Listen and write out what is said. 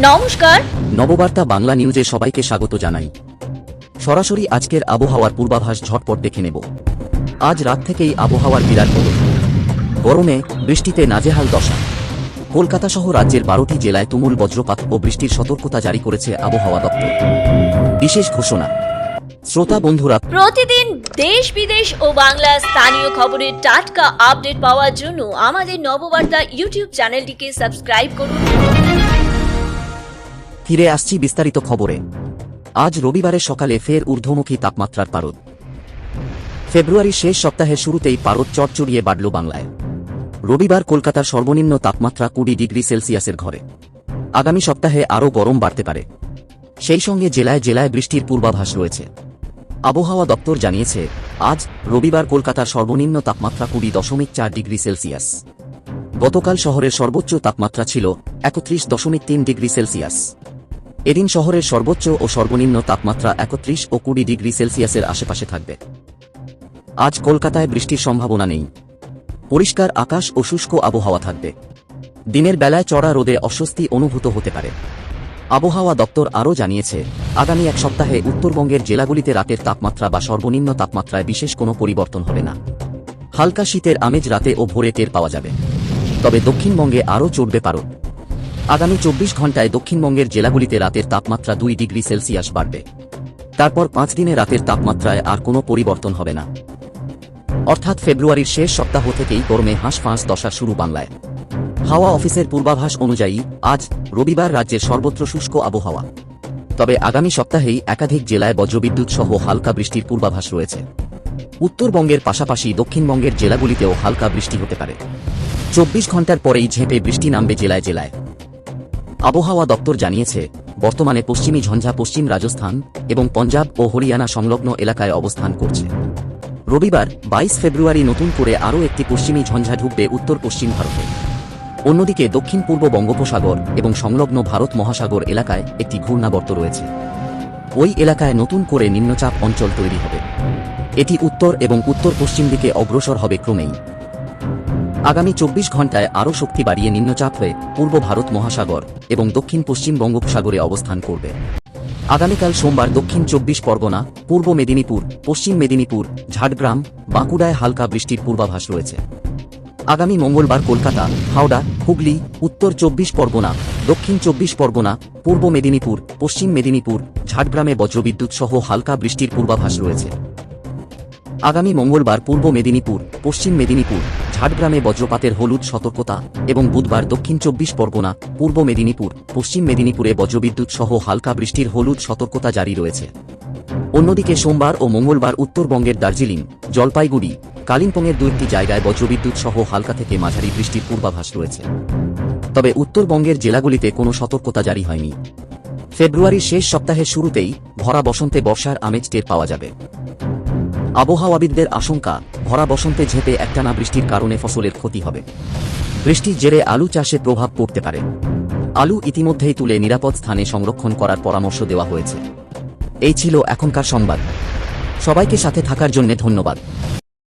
নমস্কার। নববার্তা বাংলা নিউজে সবাইকে স্বাগত জানাই। সরাসরি আজকের আবহাওয়ার পূর্বাভাস ঝটপট দেখে নেব। আজ রাত থেকেই আবহাওয়ার বিরাট পরিবর্তন। গরমে বৃষ্টিতে নাজেহাল দশা। কলকাতা সহ রাজ্যের 12টি জেলায় তুমুল বজ্রপাত ও বৃষ্টির সতর্কতা জারি করেছে আবহাওয়া দপ্তর। বিশেষ ঘোষণা। শ্রোতা বন্ধুরা, প্রতিদিন দেশ বিদেশ ও বাংলা স্থানীয় খবরের টাটকা আপডেট পাওয়ার জন্য আমাদের নববার্তা ইউটিউব চ্যানেলটিকে সাবস্ক্রাইব করুন। ফিরে আসছি বিস্তারিত খবরে। আজ রবিবারের সকালে ফের ঊর্ধ্বমুখী তাপমাত্রার পারদ। ফেব্রুয়ারির শেষ সপ্তাহের শুরুতেই পারদ চড়চড়িয়ে বাড়ল বাংলায়। রবিবার কলকাতার সর্বনিম্ন তাপমাত্রা 20 ডিগ্রি সেলসিয়াসের ঘরে। আগামী সপ্তাহে আরও গরম বাড়তে পারে। সেই সঙ্গে জেলায় জেলায় বৃষ্টির পূর্বাভাস রয়েছে। আবহাওয়া দপ্তর জানিয়েছে, আজ রবিবার কলকাতার সর্বনিম্ন তাপমাত্রা 20.4 ডিগ্রি সেলসিয়াস। গতকাল শহরের সর্বোচ্চ তাপমাত্রা ছিল 31.3 ডিগ্রি সেলসিয়াস। এদিন শহরের সর্বোচ্চ ও সর্বনিম্ন তাপমাত্রা 31 ও 20 ডিগ্রি সেলসিয়াসের আশেপাশে থাকবে। আজ কলকাতায় বৃষ্টির সম্ভাবনা নেই। পরিষ্কার আকাশ ও শুষ্ক আবহাওয়া থাকবে। দিনের বেলায় চড়া রোদে অস্বস্তি অনুভূত হতে পারে। আবহাওয়া দপ্তর আরও জানিয়েছে, আগামী এক সপ্তাহে উত্তরবঙ্গের জেলাগুলিতে রাতের তাপমাত্রা বা সর্বনিম্ন তাপমাত্রায় বিশেষ কোনো পরিবর্তন হবে না। হালকা শীতের আমেজ রাতে ও ভোরে টের পাওয়া যাবে। তবে দক্ষিণবঙ্গে আরও চড়বে পারদ। আগামী 24 ঘণ্টায় দক্ষিণবঙ্গের জেলাগুলিতে রাতের তাপমাত্রা 2 ডিগ্রি সেলসিয়াস বাড়বে। তারপর 5 দিনে রাতের তাপমাত্রায় আর কোনো পরিবর্তন হবে না। অর্থাৎ ফেব্রুয়ারির শেষ সপ্তাহ থেকেই গরমে হাঁসফাঁস দশা শুরু বাংলায়। হাওয়া অফিসের পূর্বাভাস অনুযায়ী আজ রবিবার রাজ্যের সর্বত্র শুষ্ক আবহাওয়া। তবে আগামী সপ্তাহেই একাধিক জেলায় বজ্রবিদ্যুৎ সহ হালকা বৃষ্টির পূর্বাভাস রয়েছে। উত্তরবঙ্গের পাশাপাশি দক্ষিণবঙ্গের জেলাগুলিতেও হালকা বৃষ্টি হতে পারে। 24 ঘণ্টার পরেই ঝেঁপে বৃষ্টি নামবে জেলায় জেলায়। আবহাওয়া দপ্তর জানিয়েছে, বর্তমানে পশ্চিমী ঝঞ্ঝা পশ্চিম রাজস্থান এবং পঞ্জাব ও হরিয়ানা সংলগ্ন এলাকায় অবস্থান করছে। রবিবার 22 ফেব্রুয়ারি নতুন করে আরও একটি পশ্চিমী ঝঞ্ঝা ঢুকবে উত্তর পশ্চিম ভারতে। অন্যদিকে দক্ষিণ পূর্ব বঙ্গোপসাগর এবং সংলগ্ন ভারত মহাসাগর এলাকায় একটি ঘূর্ণাবর্ত রয়েছে। ওই এলাকায় নতুন করে নিম্নচাপ অঞ্চল তৈরি হবে। এটি উত্তর এবং উত্তর পশ্চিম দিকে অগ্রসর হবে ক্রমেই। আগামী 24 ঘণ্টায় আরও শক্তি বাড়িয়ে নিম্নচাপ হয়ে পূর্ব ভারত মহাসাগর এবং দক্ষিণ পশ্চিম বঙ্গোপসাগরে অবস্থান করবে। আগামীকাল সোমবার দক্ষিণ 24 পরগনা, পূর্ব মেদিনীপুর, পশ্চিম মেদিনীপুর, ঝাড়গ্রাম, বাঁকুড়ায় হালকা বৃষ্টির পূর্বাভাস রয়েছে। আগামী মঙ্গলবার কলকাতা, হাওড়া, হুগলি, উত্তর 24 পরগনা, দক্ষিণ 24 পরগনা, পূর্ব মেদিনীপুর, পশ্চিম মেদিনীপুর, ঝাড়গ্রামে বজ্রবিদ্যুৎ সহ হালকা বৃষ্টির পূর্বাভাস রয়েছে। আগামী মঙ্গলবার পূর্ব মেদিনীপুর, পশ্চিম মেদিনীপুর, ঝাড়গ্রামে বজ্রপাতের হলুদ সতর্কতা এবং বুধবার দক্ষিণ 24 পরগনা, পূর্ব মেদিনীপুর, পশ্চিম মেদিনীপুরে বজ্রবিদ্যুৎ সহ হালকা বৃষ্টির হলুদ সতর্কতা জারি রয়েছে। অন্যদিকে সোমবার ও মঙ্গলবার উত্তরবঙ্গের দার্জিলিং, জলপাইগুড়ি, কালিম্পংয়ের 2টি জায়গায় বজ্রবিদ্যুৎ সহ হালকা থেকে মাঝারি বৃষ্টির পূর্বাভাস রয়েছে। তবে উত্তরবঙ্গের জেলাগুলিতে কোনো সতর্কতা জারি হয়নি। ফেব্রুয়ারির শেষ সপ্তাহের শুরুতেই ভরা বসন্তে বর্ষার আমেজ টের পাওয়া যাবে। আবহাওয়াবিদদের আশঙ্কা, ভরা বসন্তে ঝেঁপে একটানা বৃষ্টির কারণে ফসলের ক্ষতি হবে। বৃষ্টির জেরে আলু চাষে প্রভাব পড়তে পারে। আলু ইতিমধ্যেই তুলে নিরাপদ স্থানে সংরক্ষণ করার পরামর্শ দেওয়া হয়েছে। এই ছিল এখনকার সংবাদ। সবাইকে সাথে থাকার জন্য ধন্যবাদ।